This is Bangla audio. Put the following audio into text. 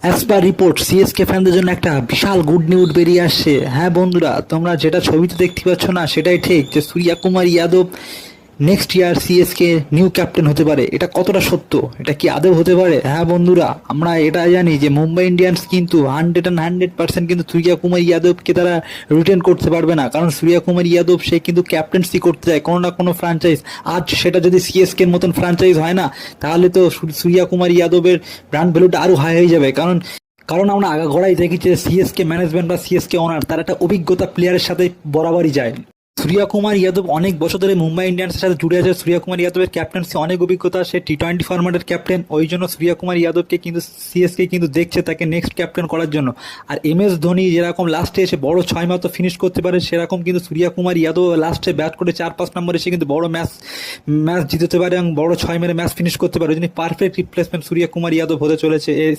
অ্যাজ পার রিপোর্ট সিএসকে ফ্যানদের জন্য একটা বিশাল গুড নিউজ বেরিয়ে আসছে। হ্যাঁ বন্ধুরা, তোমরা যেটা ছবিতে দেখতে পাচ্ছ না সেটাই ঠিক, যে Surya Kumar Yadav next year CSK new captain হতে পারে। এটা কতটা সত্য, এটা কি আদৌ হতে পারে? হ্যাঁ বন্ধুরা, আমরা এটা জানি যে মুম্বাই ইন্ডিয়ান্স কিন্তু 100% কিন্তু সূর্যা কুমার যাদবকে তারা রিটেন করতে পারবে না, কারণ সূর্যা কুমার যাদব সে কিন্তু ক্যাপ্টেন্সি করতে চায় কোনো না কোনো ফ্র্যাঞ্চাইজ। আজ সেটা যদি সিএসকে এর মতন ফ্র্যাঞ্চাইজ হয় না, তাহলে তো সূর্যা কুমার যাদবের ব্র্যান্ড ভ্যালুটা আরো হাই হয়ে যাবে। কারণ কারণ আমরা আগাগোড়াই দেখি যে সিএসকে ম্যানেজমেন্ট বা সিএসকে ওনার তার একটা অভিজ্ঞতা প্লেয়ারের সাথে বরাবরই যায়। সূর্যা কুমার যাদব অনেক বছর ধরে মুম্বাই ইন্ডিয়ান্সের সাথে জুড়ে আছে। সূর্যা কুমার যাদবের ক্যাপ্টেন্সি অনেক অভিজ্ঞতা, সে টি-20 ফরম্যাটের ক্যাপ্টেন। ওই জন্য সূর্যা কুমার যাদবকে কিন্তু সিএসকে কিন্তু দেখছে তাকে নেক্সট ক্যাপ্টেন করার জন্য। আর এমএস ধোনি যেরকম লাস্টে এসে বড় 6 ম্যাচ ফিনিশ করতে পারে, সেরকম কিন্তু সূর্যা কুমার যাদব লাস্টে ব্যাট করে 4-5 নম্বরে এসে কিন্তু বড় ম্যাচ ম্যাচ জিততে পারে এবং বড় 6 মেরে ম্যাচ ফিনিশ করতে পারে। ওই জন্য পারফেক্ট রিপ্লেসমেন্ট সূর্যা কুমার যাদব হতে চলেছে